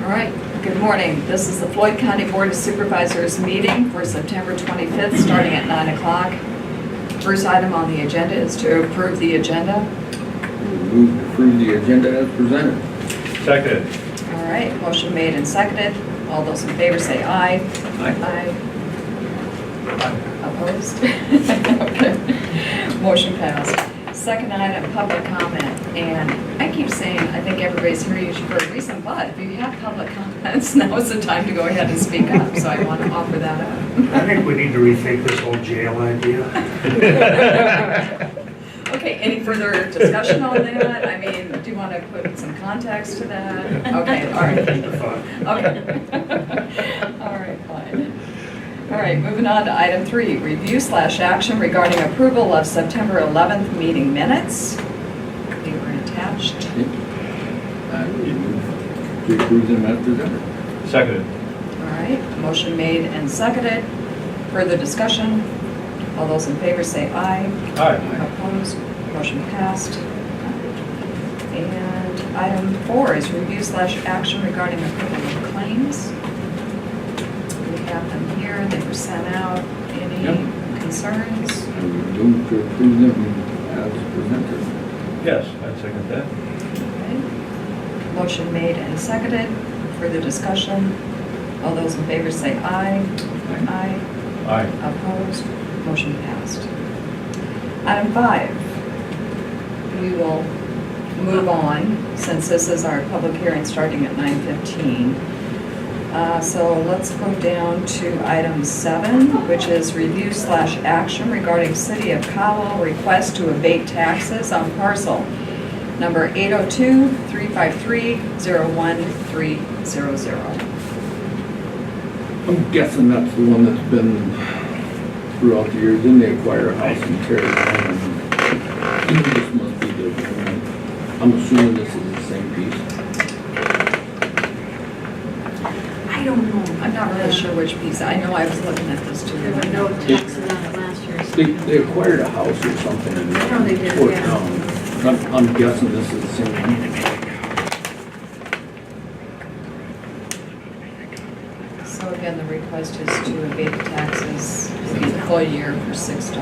All right, good morning. This is the Floyd County Board of Supervisors meeting for September 25th, starting at 9 o'clock. First item on the agenda is to approve the agenda. Move to approve the agenda as presented. Second. All right, motion made and seconded. All those in favor say aye. Aye. Opposed? Okay. Motion passed. Second item, public comment. And I keep saying, I think everybody's here usually for a reason, but if you have public comments, now is the time to go ahead and speak up. So I want to offer that up. I think we need to rethink this whole jail idea. Okay, any further discussion on that? I mean, do you want to put some context to that? Okay, all right. Keep it fun. Okay. All right, fine. All right, moving on to item 3, review/action regarding approval of September 11th meeting minutes. They were attached. I would move to approve them as presented. Seconded. All right, motion made and seconded. Further discussion? All those in favor say aye. Aye. Opposed? Motion passed. And item 4 is review/action regarding approval of claims. We have them here, they were sent out. Any concerns? I would move to approve them as presented. Yes, I'd second that. Okay. Motion made and seconded. Further discussion? All those in favor say aye. Aye. Aye. Opposed? Motion passed. Item 5. We will move on since this is our public hearing starting at 9:15. So let's go down to item 7, which is review/action regarding City of Cowell request to abate taxes on parcel number 802-353-01300. I'm guessing that's the one that's been throughout the years. Then they acquire a house and tear it down. This must be the one. I'm assuming this is the same piece. I don't know. I'm not really sure which piece. I know I was looking at this too. There were no taxes on it last year. so- They acquired a house or something and Oh, they did, tore it yeah. down. I'm guessing this is the same one. So again, the request is to abate the taxes for the full year for $6.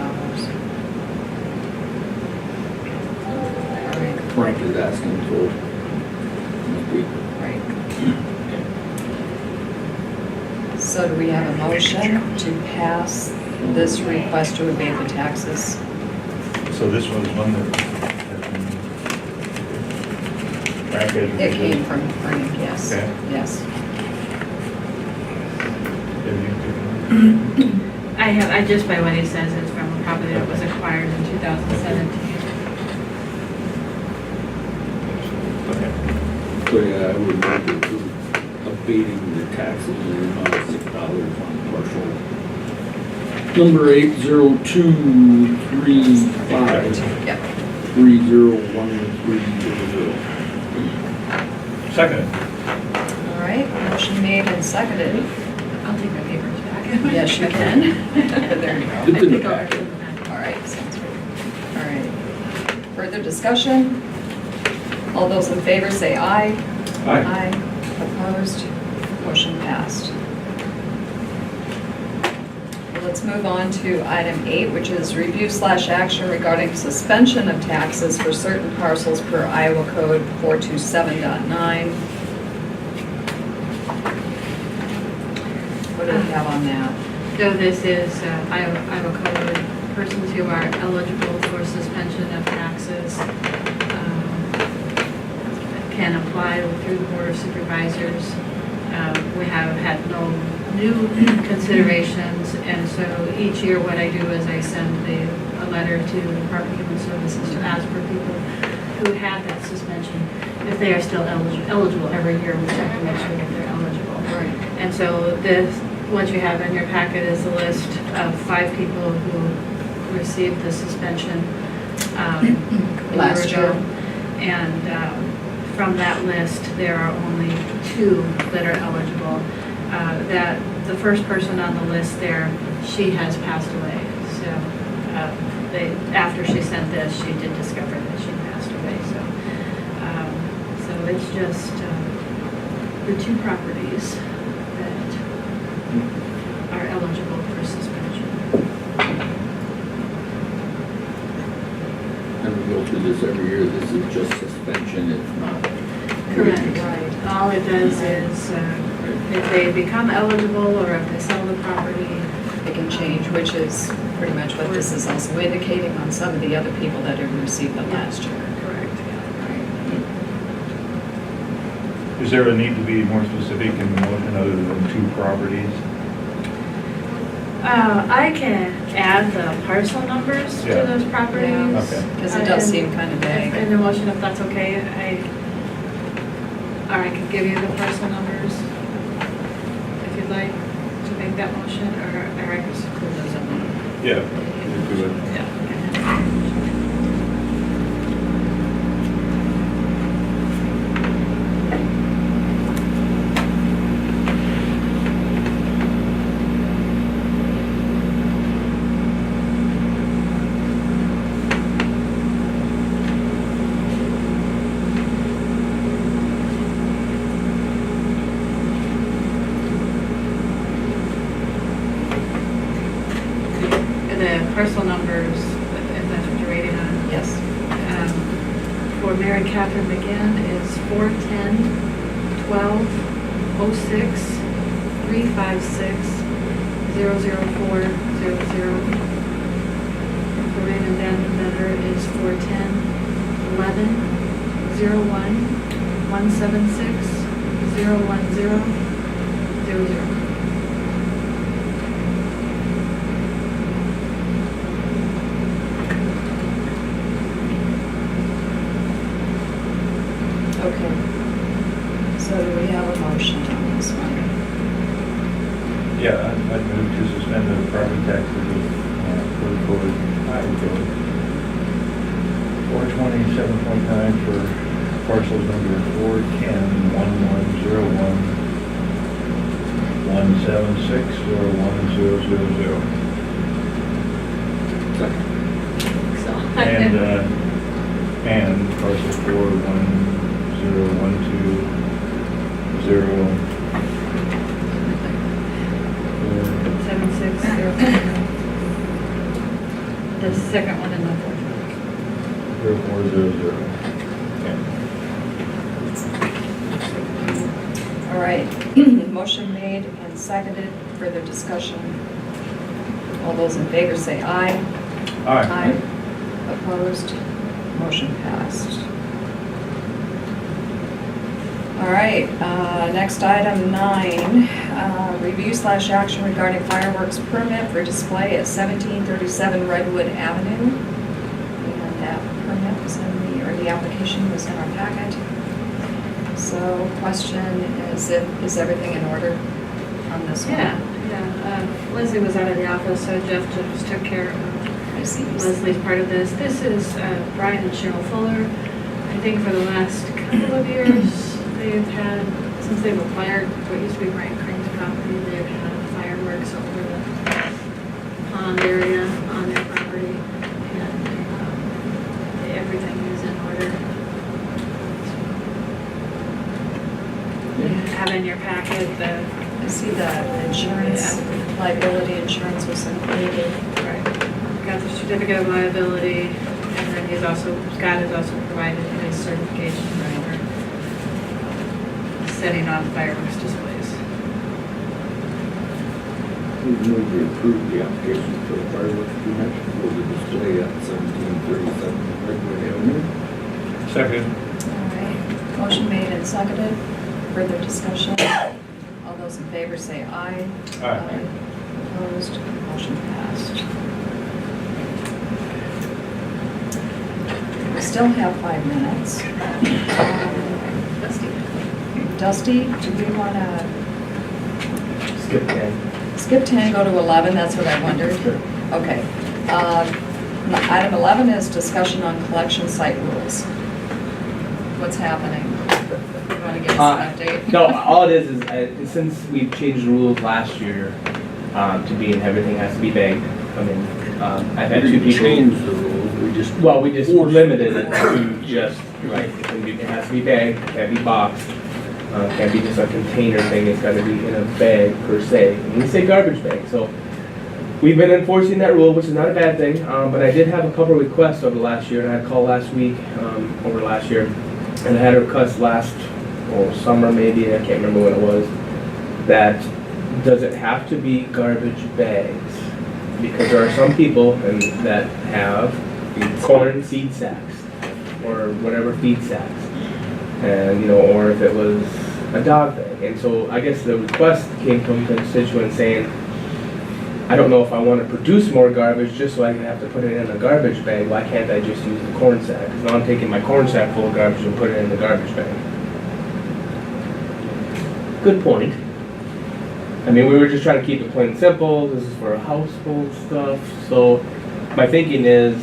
All right. Frank is asking for. Must be. Right. So do we have a motion to pass this request to abate the taxes? So this was one that Frank had. It came from Frank, yes. Okay. Yes. I just by what he says, it's from a property that was acquired in 2017. Okay. So yeah, I would move to approve abating the taxes in the amount of $6 on partial. Number 802-35-301-300. Yep. Seconded. All right, motion made and seconded. I'll take my papers back. Yes, you can. There you go. It's in the I'll packet. give them back. All right, sounds good. All right. Further discussion? All those in favor say aye. Aye. Opposed? Motion passed. Let's move on to item 8, which is review/action regarding suspension of taxes for certain parcels per Iowa Code 427.9. What do we have on that? So this is, Iowa Code, persons who are eligible for suspension of taxes can apply through the Board of Supervisors. We have had no new considerations, and so each year what I do is I send a letter to the Department of Human Services to ask for people who had that suspension, if they are still eligible. Every year we check to make sure that they're eligible. Right. And so this, what you have in your packet is a list of 5 people who received the suspension a Last year ago. year. And from that list, there are only 2 that are eligible. That the first person on the list there, she has passed away. So after she sent this, she did discover that she passed away. So it's just the two properties that are eligible for suspension. And we go through this every year, this is just suspension, it's not. Correct. Right. All it does is, if they become eligible or if they sell the property, It can change, which is pretty much what this is also indicating on some of the other people that have received them last year. correct, yeah. Is there a need to be more specific in the motion other than two properties? I can add the parcel numbers to Yeah. those properties. Yeah. Okay. Because it does seem kind of vague. In the motion, if that's okay, or I could give you the parcel numbers if you'd like to make that motion, or I can just include those in the. Yeah, just do it. Yeah. The parcel numbers, if that's what you're waiting on. Yes. For Mary Catherine McGinn is 410-12-06-356-00400. For Raymond Vandenbetter is 410-11-01-176-010-00. Okay. So do we have a motion on this one? Yeah, I'd move to suspend the property taxes for the code, Iowa code. 427.9 for parcels number 410-1101-176-01000. And parcel 410-120. 7600. The second one in the fourth one. 0400. All right. Motion made and seconded. Further discussion. All those in favor say aye. Aye. Opposed? Motion passed. All right, next item 9, review/action regarding fireworks permit for display at 1737 Redwood Avenue. And that permit was or the application was in our packet. So question is everything in order on this one? Yeah. Leslie was out of the office, so Jeff just took care of I see. Leslie's part of this. This is Brian and Cheryl Fuller. I think for the last couple of years, they've had, since they've acquired what used to be Brian Crane's property, they've had fireworks over the pond area on their property. And everything is in order. You have in your packet the I see the insurance, liability insurance was included. Right. Got the certificate of liability, and then Scott has also provided his certification for setting off fireworks displays. We move to approve the application for the fireworks permit for the display at 1737 Redwood Avenue. Second. All right, motion made and seconded. Further discussion? All those in favor say aye. Aye. Opposed? Motion passed. We still have 5 minutes. Dusty, do we want to Skip 10. skip 10, go to 11? That's what I wondered. Okay. Item 11 is discussion on collection site rules. What's happening? You want to give us an update? No, all it is since we changed the rules last year to being everything has to be bagged. I mean, I've had two We people. changed the rules, we just. Well, we just limited it to just, right, it has to be bagged, it can be boxed. Can't be just a container thing, it's gotta be in a bag per se. And we say garbage bag, so we've been enforcing that rule, which is not a bad thing, but I did have a couple requests over the last year, and I had a call last week, over last year, and I had a request last, summer maybe, I can't remember when it was, that does it have to be garbage bags? Because there are some people that have corn seed sacks, or whatever feed sacks, and, or if it was a dog bag. And so I guess the request came from constituents saying, I don't know if I want to produce more garbage just so I can have to put it in a garbage bag. Why can't I just use the corn sack? Because now I'm taking my corn sack full of garbage and put it in the garbage bag. Good point. I mean, we were just trying to keep it plain and simple. This is for household stuff. So my thinking is,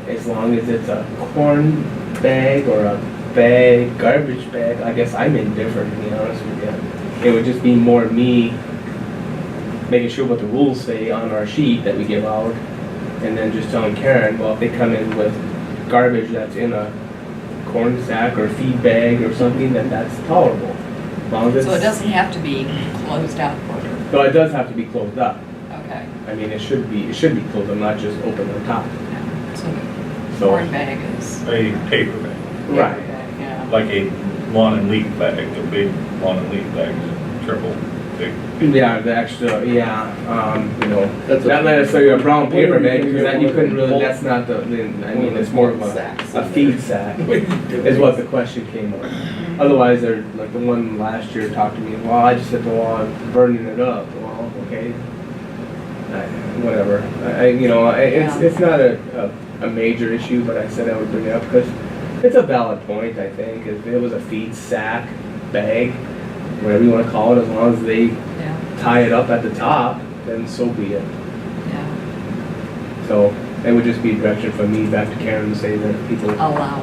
as long as it's a corn bag or a bag, garbage bag, I guess I'm indifferent, to be honest with you. It would just be more me making sure what the rules say on our sheet that we give out, and then just telling Karen, well, if they come in with garbage that's in a corn sack or feed bag or something, then that's tolerable. As long as it's, So it doesn't have to be closed out order? no, it does have to be closed up. Okay. I mean, it should be closed up, not just open on top. Yeah. So the So- corn bag is. A paper bag, Right. Bag, yeah. like a lawn and leaf bag, a big lawn and leaf bag is triple big. Yeah, the extra, That's not necessarily a brown paper bag, because that you couldn't really, that's not I mean, it's more of a feed sack, is what the question came on. Otherwise, they're, like the one last year talked to me, well, I just hit the wall, I'm burning it up. Well, okay. Whatever. It's not a major issue, but I said I would bring it up because it's a valid point, I think. If it was a feed sack, bag, whatever you want to call it, as long as they Yeah, tie it up at the top, then so be it. yeah. So it would just be direction from me back to Karen to say that people Allow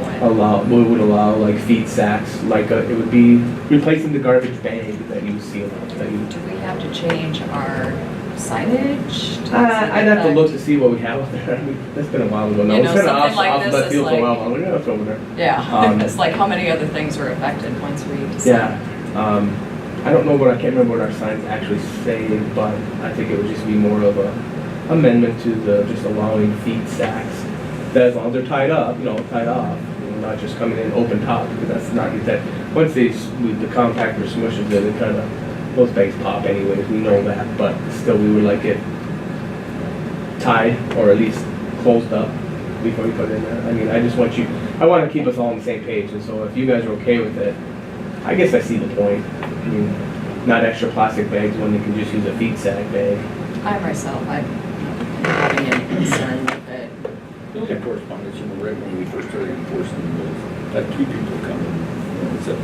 it. would allow like feed sacks, like it would be replacing the garbage bag that you seal up. That you, Do we have to change our signage? I'd have to look to see what we have up there. I mean, that's been a while ago. No, You it's know, been something off like this left is field for a while. like- We're gonna have to over there. Yeah, it's like how many other things are affected once we decide. Yeah. I don't know what, I can't remember what our signs actually say, but I think it would just be more of a amendment to the, just allowing feed sacks. That as long as they're tied up, tied off, not just coming in open top, because that's not, that, once the compactor smushes it, it kind of, those bags pop anyways, we know that, but still we would like it tied, or at least closed up before you put it in there. I mean, I want to keep us all on the same page, and so if you guys are okay with it, I guess I see the point. I mean, not extra plastic bags when they can just use a feed sack bag. I myself, I'm not having any concern with it. The only correspondence, right when we first started enforcing was that two people come in, said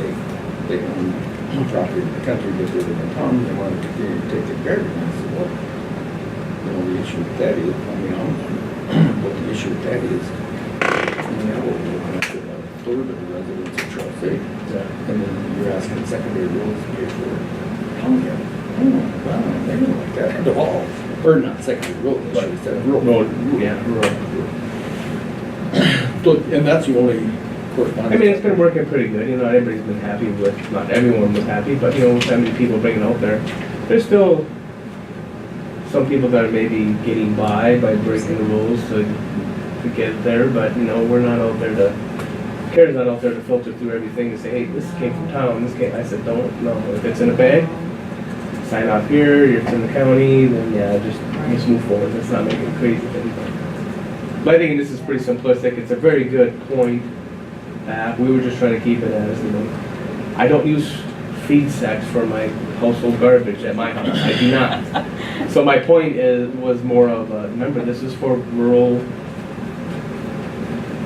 they own property in the country, but they live in town, and they wanted to continue to take the garbage. And I said, well, the issue with that is, what the issue with that is, we're looking at the third of the residents of Charles City. And then you're asking secondary roads to pay for it. Oh, yeah. Well, they don't like that at all. Or not secondary roads, I should have said rural. Rural. So, and that's the only correspondence. I mean, it's been working pretty good, everybody's been happy with, not everyone was happy, but, with how many people bringing out there. There's still some people that are maybe getting by breaking the rules to get there, but, we're not out there to, Karen's not out there to filter through everything and say, hey, this came from town, I said, don't, no, if it's in a bag, sign off here, it's in the county, then yeah, just move forward, let's not make it crazy thing. But I think this is pretty simplistic, it's a very good point. We were just trying to keep it as, I don't use feed sacks for my household garbage at my house, I do not. So my point was more of, remember, this is for rural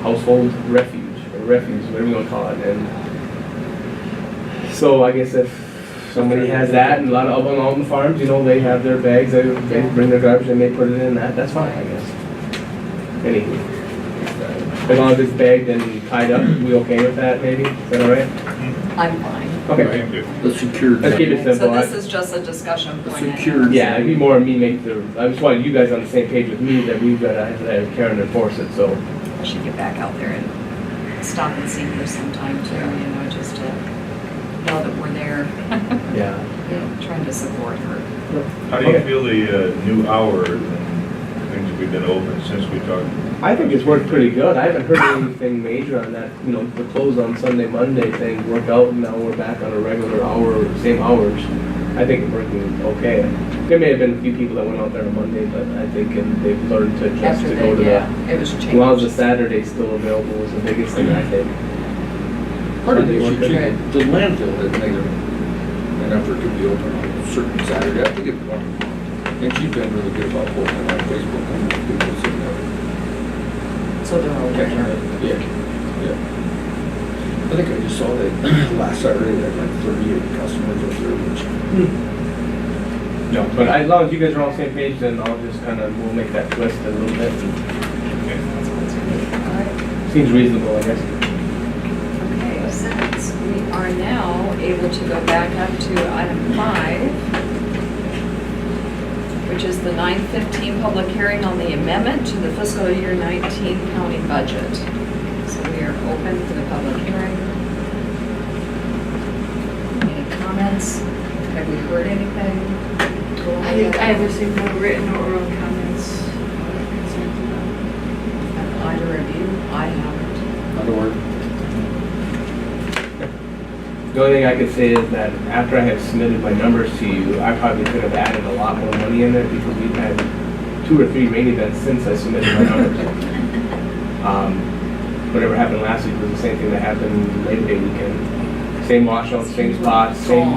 household refuse, whatever you want to call it. And so I guess if somebody has that, and a lot of them out on the farms, they have their bags, they bring their garbage and they put it in that, that's fine, I guess. Anywho, as long as it's bagged and tied up, we okay with that maybe? Is that all right? I'm fine. Okay. The secured. Let's keep it simple. So this is just a discussion point. Secured. Yeah, it'd be more of me make I just wanted you guys on the same page with me that we've got to have Karen enforce it, so. I should get back out there and stop and see her sometime too, just to know that we're there Yeah. trying to support her. How do you Okay. feel the new hours and things that we've been open since we talked? I think it's worked pretty good. I haven't heard anything major on that, you know, the close on Sunday, Monday thing worked out, and now we're back on a regular hour, same hours. I think it's working okay. There may have been a few people that went out there on Monday, but I think they've learned to adjust After to go to that, the, yeah, it was as long as the changed. Saturday's still available was the biggest thing, I think. Part of the issue, Good. too, the landfill has made an effort to be open on a certain Saturday. I think it's one. And she's been really good about posting on Facebook and people sitting there. So they're open. Yeah, yeah. I think I just saw that last Saturday, they had like 38 customers up there, which, No, but as long as you guys are on the same page, then I'll just kind of, we'll make that twist a little bit. All right. Seems reasonable, I guess. Okay, since we are now able to go back up to item 5, which is the 9:15 public hearing on the amendment to the fiscal year 19 county budget. So we are open for the public hearing. Any comments? Have we heard anything? I have received no written or oral comments or concerns about Have either of you? I haven't. other word, The only thing I could say is that after I have submitted my numbers to you, I probably could have added a lot more money in there because we've had 2 or 3 rain events since I submitted my numbers. Whatever happened last week was the same thing that happened Labor Day weekend. Same washouts, same spots, same,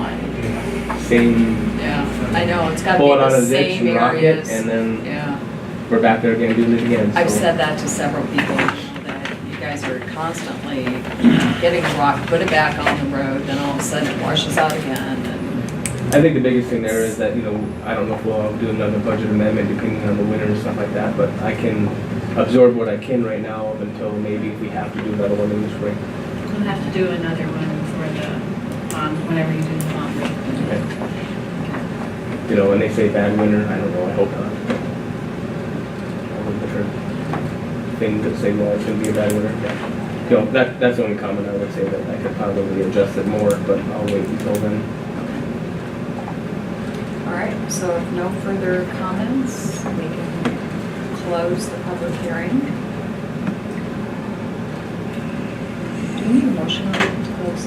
Yeah, I know, it's got to pull it be out of the the ditch same and rock it, areas. and then Yeah, we're back there again doing it again. I've so. said that to several people, that you guys are constantly getting a rock, put it back on the road, then all of a sudden it washes out again, and I think the biggest thing there is that, you know, I don't know if we'll do another budget amendment depending on the winter and stuff like that, but I can absorb what I can right now up until maybe if we have to do another one in the spring. We'll have to do another one for the bond, whenever you do the bond. Okay. You know, when they say bad winter, I don't know, I hope not. All the different things that say, well, it's gonna be a bad winter. Yeah. You know, that's the only comment I would say, that I could probably adjust it more, but I'll wait until then. all right, so if no further comments, we can close the public hearing. Do we need a motion on it to close?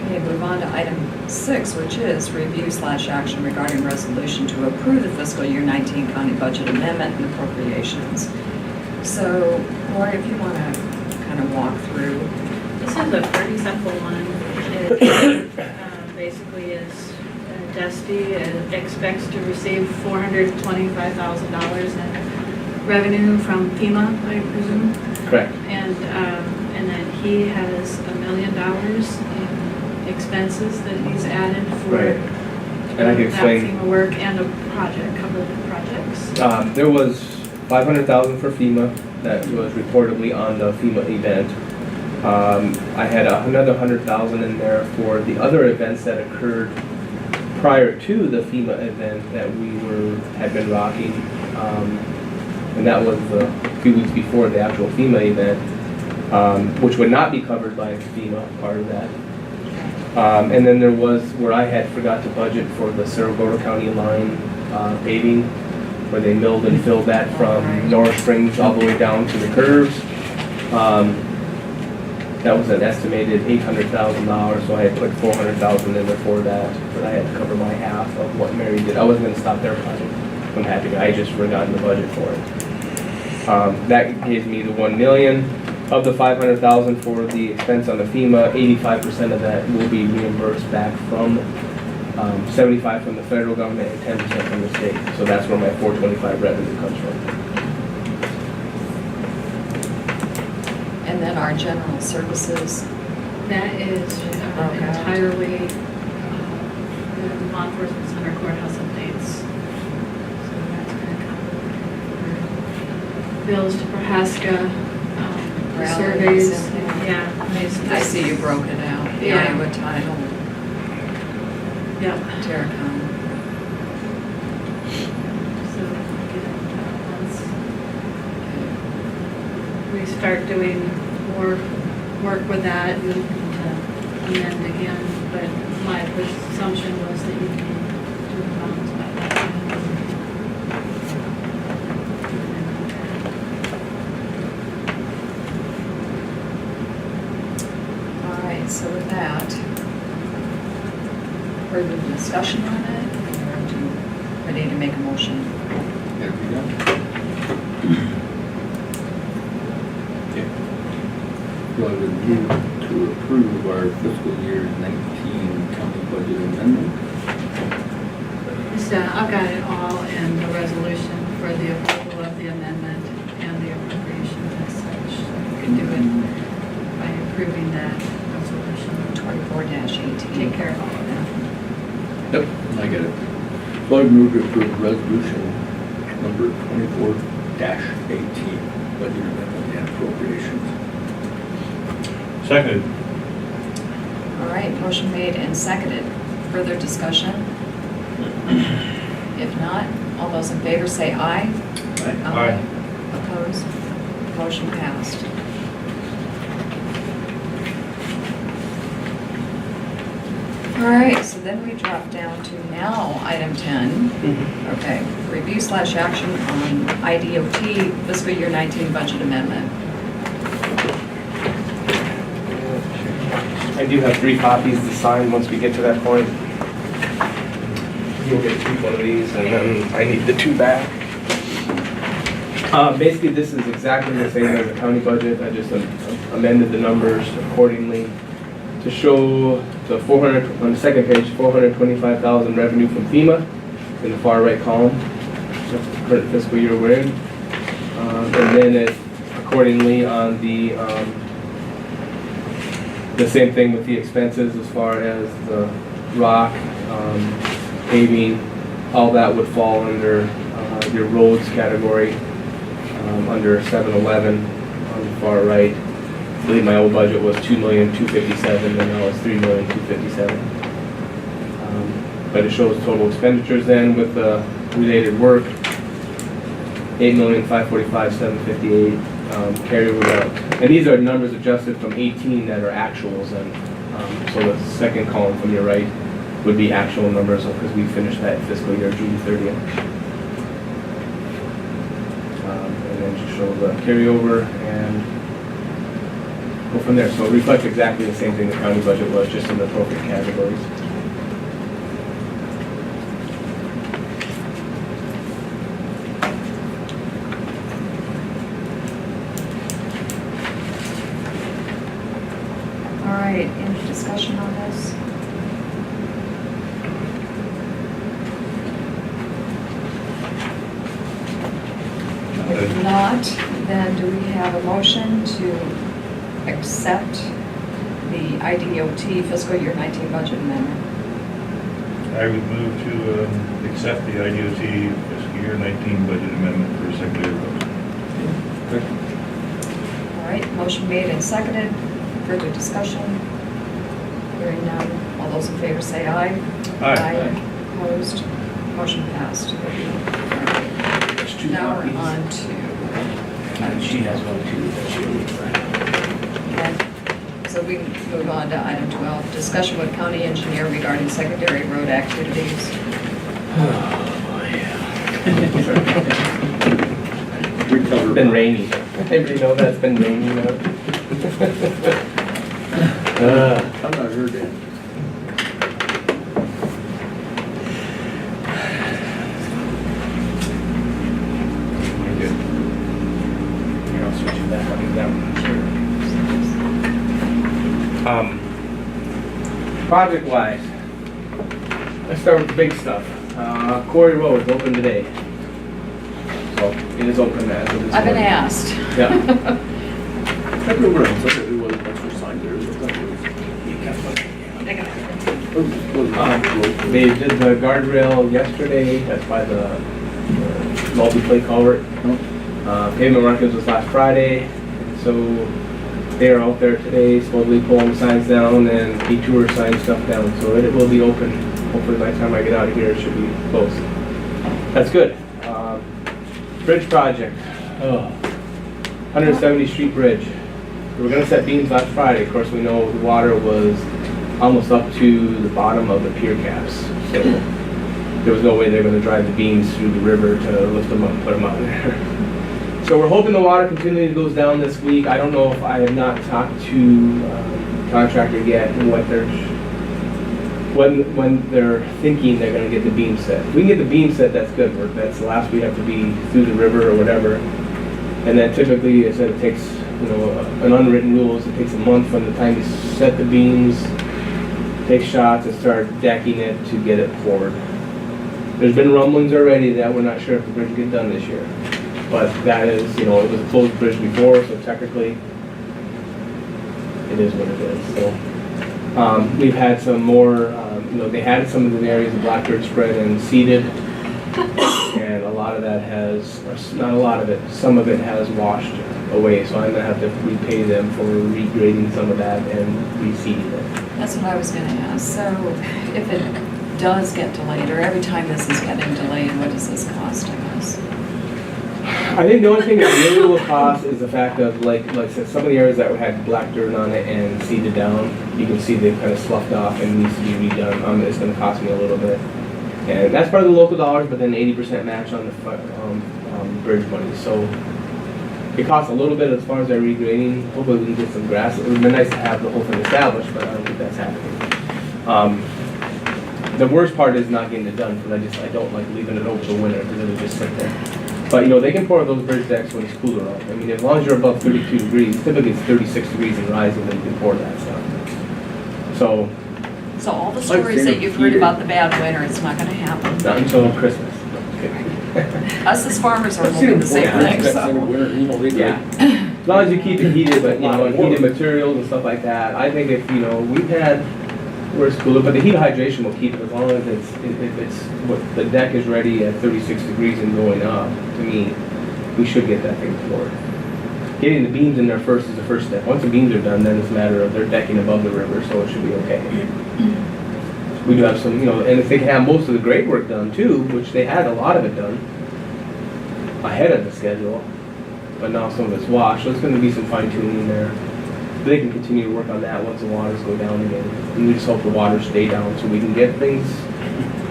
Okay, move on to item 6, which is review/action regarding resolution to approve the fiscal year 19 county budget amendment and appropriations. So, Lori, if you want to kind of walk through. This is a pretty simple one. It basically is Dusty expects to receive $425,000 in revenue from FEMA, I presume. Correct. And then he has $1 million in expenses that he's added for Right. And I can that explain. FEMA work and a project, couple of projects. There was $500,000 for FEMA that was reportedly on the FEMA event. I had another $100,000 in there for the other events that occurred prior to the FEMA event that we had been rocking. And that was a few weeks before the actual FEMA event, which would not be covered by FEMA, part of that. And then there was where I had forgot to budget for the Saragordo County line paving, where they milled and filled that from North Springs all the way down to the curves. That was an estimated $800,000, so I had put $400,000 in there for that, but I had to cover my half of what Mary did. I wasn't gonna stop their project. I'm happy, I just forgotten the budget for it. That gives me the $1 million. Of the $500,000 for the expense on the FEMA, 85% of that will be reimbursed back from 75% from the federal government and 10% from the state. So that's where my 425 revenue comes from. And then our general services, That is Okay. entirely the law enforcement center courthouse updates. So that's gonna cover bills to Prohaska, Rallies surveys, and- yeah. basically. I see you broke it out, the Yeah. Iowa title, Yep. Terracon. So once we start doing more work with that and amend again, but my assumption was that you can do a balance by that. All right, so with that, further discussion on it, or do you ready to make a motion? There we go. Okay. So I would move to approve our fiscal year 19 county budget amendment. So I've got it all in the resolution for the approval of the amendment and the appropriations as such. So you can do it by approving that resolution. 24-18. Take care of all of that. Yep, I get it. So I move to approve resolution number 24-18, budget amendment and appropriations. Seconded. All right, motion made and seconded. Further discussion? If not, all those in favor say aye. Aye. Opposed? Motion passed. All right, so then we drop down to now item 10. Okay, review/action on IDOT fiscal year 19 budget amendment. I do have 3 copies to sign once we get to that point. You'll get 1 of these, and then I need the 2 back. Basically, this is exactly the same as the county budget. I just amended the numbers accordingly to show the 400, on the second page, 425,000 revenue from FEMA in the far right column. That's the current fiscal year we're in. And then it accordingly on the same thing with the expenses as far as the rock, paving, all that would fall under your roads category, under 711 on the far right. I believe my old budget was $2,257,000 and now it's $3,257,000. But it shows total expenditures then with the related work, $8,545,758. Carryover, and these are numbers adjusted from 18 that are actuals, and so the second column from your right would be actual numbers because we finished that fiscal year June 30th. And then just show the carryover and go from there. So it reflects exactly the same thing the county budget was, just in the appropriate categories. All right, any discussion on this? If not, then do we have a motion to accept the IDOT fiscal year 19 budget amendment? I would move to accept the IDOT fiscal year 19 budget amendment for secondary roads. All right, motion made and seconded. Further discussion? Hearing none. All those in favor say aye. Aye. Opposed? Motion passed. There's 2 Now we're copies. on to, And she has one too that she'll need. okay, so we can move on to item 12, discussion with county engineer regarding secondary road activities. Recover. It's been rainy. Everybody know that it's been rainy now? I've not heard that. Here, I'll switch it back up and down. Project-wise, let's start with the big stuff. Quarry Road is open today. So it is open as of this I've been morning. asked. Yeah. Everywhere else, it wasn't extra signed there. They did the guardrail yesterday, that's by the multi-play culvert. Pavement markings was last Friday, so they are out there today, supposedly pulling signs down and detour sign stuff down, so it will be open. Hopefully by the time I get out of here, it should be closed. That's good. Bridge project, 170th Street Bridge. We were gonna set beams last Friday. Of course, we know the water was almost up to the bottom of the pier caps. So there was no way they were gonna drive the beams through the river to lift them up and put them out there. So we're hoping the water continually goes down this week. I don't know if I have not talked to contractor yet and when they're thinking they're gonna get the beam set. If we can get the beam set, that's good. That's the last we have to be through the river or whatever. And then typically, it said it takes, an unwritten rule is it takes a month from the time you set the beams, take shots, and start decking it to get it poured. There's been rumblings already that we're not sure if the bridge will get done this year. But that is, it was a closed bridge before, so technically, it is what it is. So we've had some more, they had some of the areas of blackbird spread and seeded. And a lot of that has, not a lot of it, some of it has washed away. So I'm gonna have to repay them for regrading some of that and reseeding it. That's what I was gonna ask. So if it does get delayed, or every time this is getting delayed, what does this cost, I guess? I think the only thing that really will cost is the fact of, like I said, some of the areas that had black dirt on it and seeded down, you can see they've kind of sloughed off and needs to be redone. It's gonna cost me a little bit. And that's part of the local dollars, but then 80% match on the bridge money. So it costs a little bit as far as our regrading. Hopefully we can get some grass. It would be nice to have the whole thing established, but I don't think that's happening. The worst part is not getting it done, because I don't like leaving it over the winter because it'll just sit there. But they can pour those bridge decks when it's cooler out. I mean, as long as you're above 32 degrees, typically it's 36 degrees and rising, then you can pour that stuff. So all the stories that you've heard about the bad winter, it's not gonna happen. not until Christmas. Us as farmers are hoping the same thing, so. Yeah. As long as you keep it heated, but and heated materials and stuff like that. I think if we've had where it's cooler, but the heat hydration will keep it as long as what the deck is ready at 36 degrees and going up. To me, we should get that thing poured. Getting the beams in there first is the first step. Once the beams are done, then it's a matter of they're decking above the river, so it should be okay. We do have some, and if they can have most of the grade work done too, which they had a lot of it done ahead of the schedule, but now some of it's washed, so it's going to be some fine tuning there. But they can continue to work on that once the waters go down again. And we just hope the waters stay down so we can get things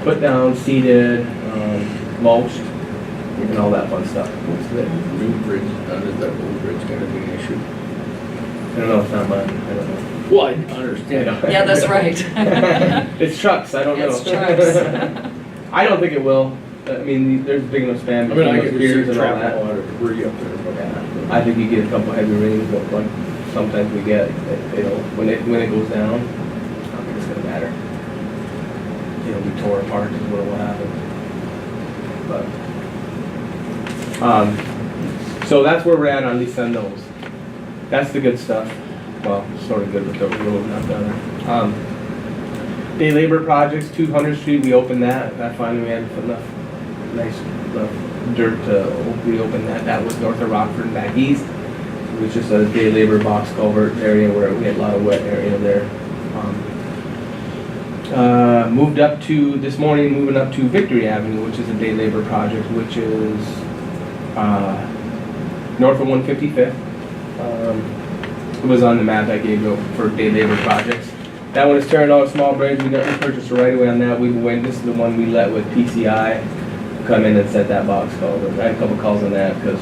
put down, seeded, mulched, and all that fun stuff. What's that new bridge, is that old bridge gonna be an issue? I don't know, it's not mine, I don't know. Well, I understand. Yeah, that's right. It's trucks, I don't know. It's trucks. I don't think it will. I mean, there's big enough span I mean, I between can those piers see and all trap that. water debris up there, but Yeah, I think you get a couple heavy rains, but like sometimes we get, when it goes down, I don't think it's gonna matter. It'll be torn apart is what will happen. But, so that's where we're at on least on those. That's the good stuff. Well, sort of good with the road not done. Day labor projects, 200th Street, we opened that. That finally we had enough nice dirt to reopen that. That was north of Rockford and back east. It was just a day labor box culvert area where we had a lot of wet area there. Moved up to, this morning, moving up to Victory Avenue, which is a day labor project, which is north of 155th. It was on the map I gave you for day labor projects. That one is tearing out a small bridge. We purchased a right away on that. This is the one we let with PCI come in and set that box culvert. I had a couple calls on that because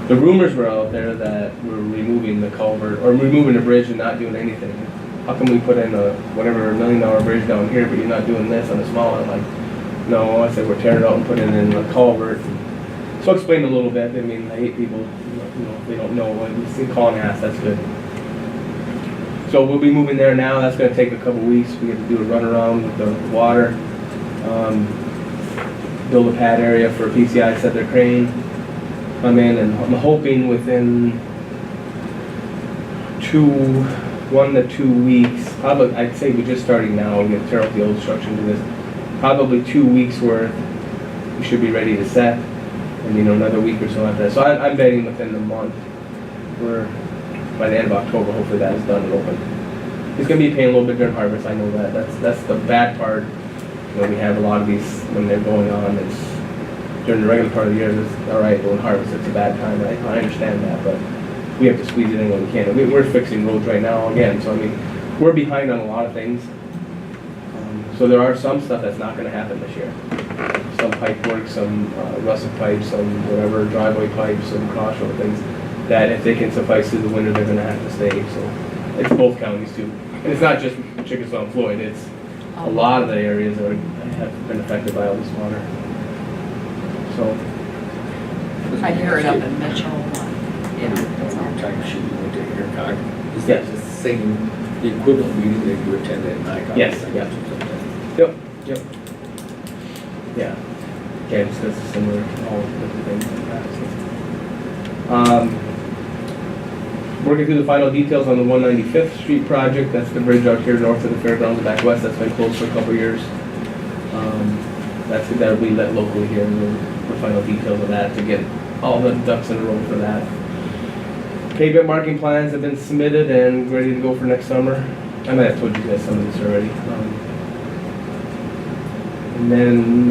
the rumors were out there that we're removing the culvert or removing the bridge and not doing anything. How come we put in a whatever $1 million bridge down here, but you're not doing this on the small one? Like, no, I said we're tearing it out and putting in a culvert. So I explained a little bit. I mean, I hate people, they don't know. Like, we see calling ass, that's good. So we'll be moving there now. That's going to take a couple weeks. We have to do a run around with the water, build a pad area for PCI to set their crane, come in, and I'm hoping within 1 to 2 weeks, probably, I'd say we're just starting now, we're going to tear up the old structure and do this. Probably 2 weeks worth, we should be ready to set, and another week or so after that. So I'm betting within the month, by the end of October, hopefully that is done and open. It's going to be a pain a little bit during harvest, I know that. That's the bad part. We have a lot of these, when they're going on, during the regular part of the year, it's all right, during harvest, it's a bad time. I understand that, but we have to squeeze it in when we can. We're fixing roads right now again, so I mean, we're behind on a lot of things. So there are some stuff that's not gonna happen this year. Some pipe work, some rusted pipes, some whatever, driveway pipes, some cross road things, that if they can suffice through the winter, they're gonna have to stay, so. It's both counties too. And it's not just Chickasaw and Floyd, it's a lot of the areas that have been affected by all this water. So, I hear it up in Mitchell. Yeah, That's our time sheet you went to here, Cog. Is Yes. that the same, the equivalent meeting that you attended at NICOG? Yes, yeah. Yep, yep. Yeah. Yeah, just does similar, all different things like that. So. Working through the final details on the 195th Street project. That's the bridge out here north of the fairgrounds, back west. That's been closed for a couple of years. That'll be let locally here, and the final details of that to get all the ducks in a row for that. Pavement marking plans have been submitted and ready to go for next summer. I might have told you guys some of this already. And then,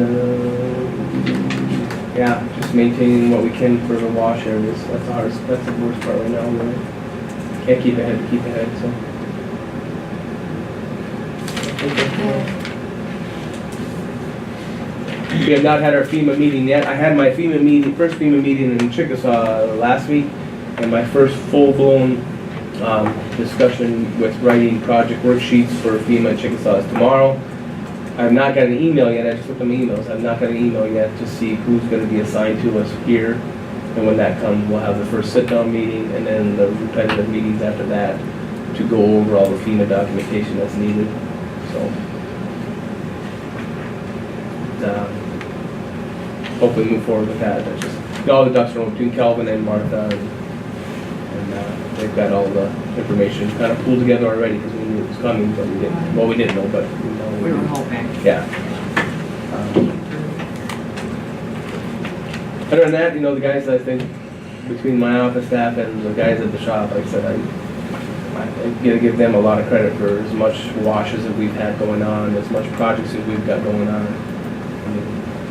yeah, just maintaining what we can for the wash areas. That's the hardest, that's the worst part right now, really. Can't keep ahead, so. We have not had our FEMA meeting yet. I had my FEMA meeting, first FEMA meeting in Chickasaw last week, and my first full-blown discussion with writing project worksheets for FEMA in Chickasaw is tomorrow. I have not got an email yet. I just looked at my emails. I've not got an email yet to see who's going to be assigned to us here. And when that comes, we'll have the first sit-down meeting and then the repetitive meetings after that to go over all the FEMA documentation that's needed. So, hopefully move forward with that. That's just, all the ducks are between Calvin and Martha, and they've got all the information kind of pulled together already because we knew it was coming, but we didn't. Well, we didn't know, but We were hoping. yeah. Other than that, the guys, I think, between my office staff and the guys at the shop, like I said, I gotta give them a lot of credit for as much washes that we've had going on, as much projects that we've got going on. I mean,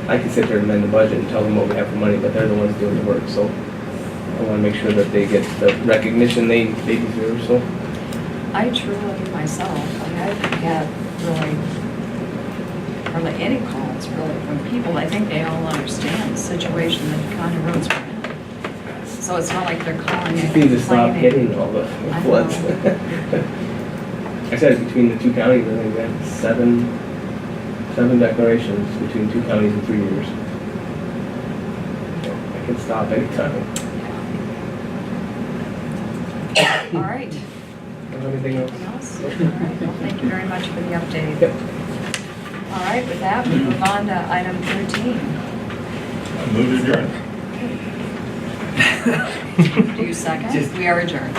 I can sit there and amend the budget and tell them what we have for money, but they're the ones doing the work, so I wanna make sure that they get the recognition they deserve, so. I truly, myself, I've had hardly any calls really from people. I think they all understand the situation that the county roads are in. So it's not like they're calling Just and need to stop complaining. hitting all the I floods. know. I said between the two counties, I think we had seven declarations between two counties in 3 years. So I can stop anytime. All right. Anything else? Anything else? All right. Well, thank you very much for the update. Yep. All right, with that, we move on to item 13. Move to adjourn. Do you second? We are adjourned.